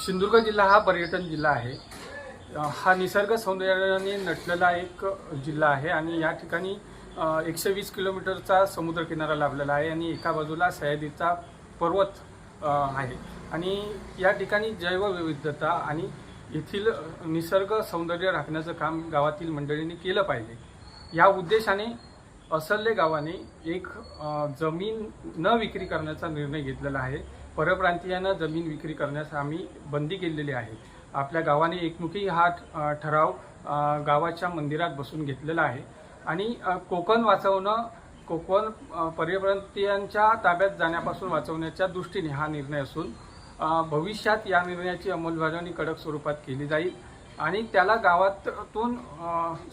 सिंधुदुर्ग जिल्हा हा पर्यटन जिल्हा आहे। हा निसर्ग सौंदर्याने नटलेला एक जिल्हा आहे आणि या ठिकाणी 120 किलोमीटरचा समुद्रकिनारा लाभलेला आहे आणि एका बाजूला सह्याद्रीचा पर्वत आहे आणि या ठिकाणी जैवविविधता आणि येथील निसर्ग सौंदर्य राखण्याचं काम गावातील मंडळींनी केलं पाहिजे। या उद्देशाने असल्ले गावाने एक जमीन न विक्री करण्याचा निर्णय घेतलेला आहे। परप्रांतीयांना जमीन विक्री करण्यास आम्ही बंदी केलेली आहे। आपल्या गावाने एकमुखी हा ठराव गावाच्या मंदिरात बसून घेतलेला आहे आणि कोकण वाचवणं, कोकण परप्रांतीयांच्या ताब्यात जाण्यापासून वाचवण्याच्या दृष्टीने हा निर्णय असून भविष्यात या निर्णयाची अंमलबजावणी कडक स्वरूपात केली जाईल आणि त्याला गावातून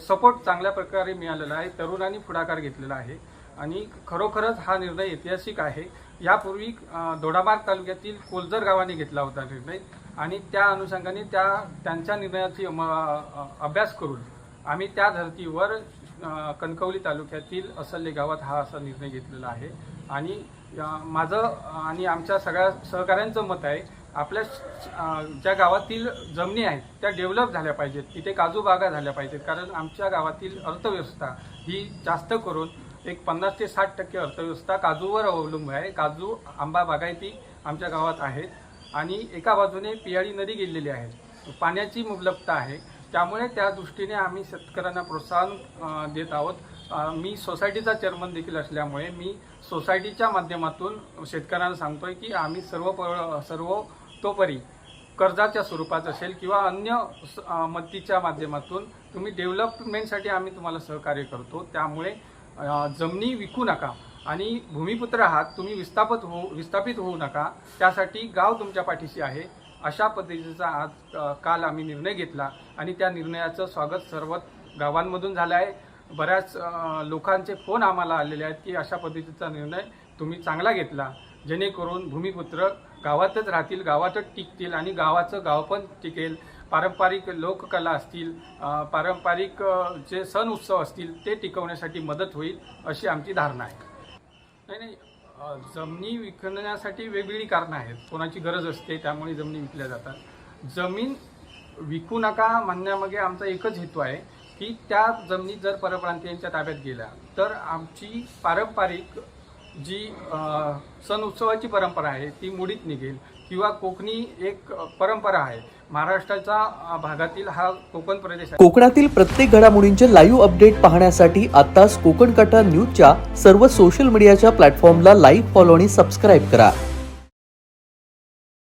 सपोर्ट चांगल्या प्रकारे मिळालेला आहे। तरुणांनी पुढाकार घेतलेला आहे आणि खरोखरच हा निर्णय ऐतिहासिक आहे। यापूर्वी दोडामार्ग तालुक्यातील कोलजर गावाने घेतला होता निर्णय आणि त्या अनुषंगाने त्यांच्या निर्णयाची अभ्यास करून आम्ही त्या धर्तीवर कणकवली तालुक्यातील असल्ले गावात हा असा निर्णय घेतलेला आहे आणि माझं आणि आमच्या सगळ्या सहकाऱ्यांचं मत आहे, आपल्या ज्या गावातील जमिनी आहेत त्या डेव्हलप झाल्या पाहिजेत, तिथे काजू बागा झाल्या पाहिजेत, कारण आमच्या गावातील अर्थव्यवस्था ही जास्त करून एक 50 ते 60% अर्थव्यवस्था काजूवर अवलंबून आहे। काजू आंबा बागायती आमच्या गावात आहेत आणि एका बाजूने पियाळी नदी गेलेली आहे, पाण्याची मुबलकता आहे, त्यामुळे त्या दृष्टीने आम्ही शेतकऱ्यांना प्रोत्साहन देत आहोत। मी सोसायटीचा चेअरमन देखील असल्यामुळे मी सोसायटीच्या माध्यमातून शेतकऱ्यांना सांगतोय की आम्ही सर्वतोपरी कर्जाच्या स्वरूपात असेल किंवा अन्य मदतीच्या माध्यमातून तुम्ही डेव्हलपमेंटसाठी आम्ही तुम्हाला सहकार्य करतो। त्यामुळे जमिनी विकू नका आणि भूमिपुत्र आहात, तुम्ही विस्थापित होऊ नका, त्यासाठी गाव तुमच्या पाठीशी आहे। अशा पद्धतीचा आज काल आम्ही निर्णय घेतला आणि त्या निर्णयाचं स्वागत सर्व गावांमधून झालं आहे। बऱ्याच लोकांचे फोन आम्हाला आलेले आहेत की अशा पद्धतीचा निर्णय तुम्ही चांगला घेतला, जेणेकरून भूमिपुत्र गावातच राहतील, गावातच टिकतील आणि गावाचं गाव पण टिकेल। पारंपरिक लोककला असतील, पारंपरिक जे सण उत्सव असतील ते टिकवण्यासाठी मदत होईल अशी आमची धारणा आहे। नाही, जमिनी विकण्यासाठी वेगवेगळी कारणं आहेत, कोणाची गरज असते त्यामुळे जमिनी विकल्या जातात। जमीन विकू नका म्हणण्यामागे आमचा एकच हेतू आहे की त्या जमिनी जर परप्रांतीयांच्या ताब्यात गेल्या तर आमची पारंपरिक जी सण उत्सवाची परंपरा आहे ती मोडीत निघेल किंवा कोकणी एक परंपरा आहे, महाराष्ट्राच्या भागातील हा कोकण प्रदेश आहे। कोकणातील प्रत्येक घडामोडींचे लाईव्ह अपडेट पाहण्यासाठी आताच कोकण कटा न्यूजच्या सर्व सोशल मीडियाच्या प्लॅटफॉर्मला लाईक, फॉलो आणि सबस्क्राईब करा।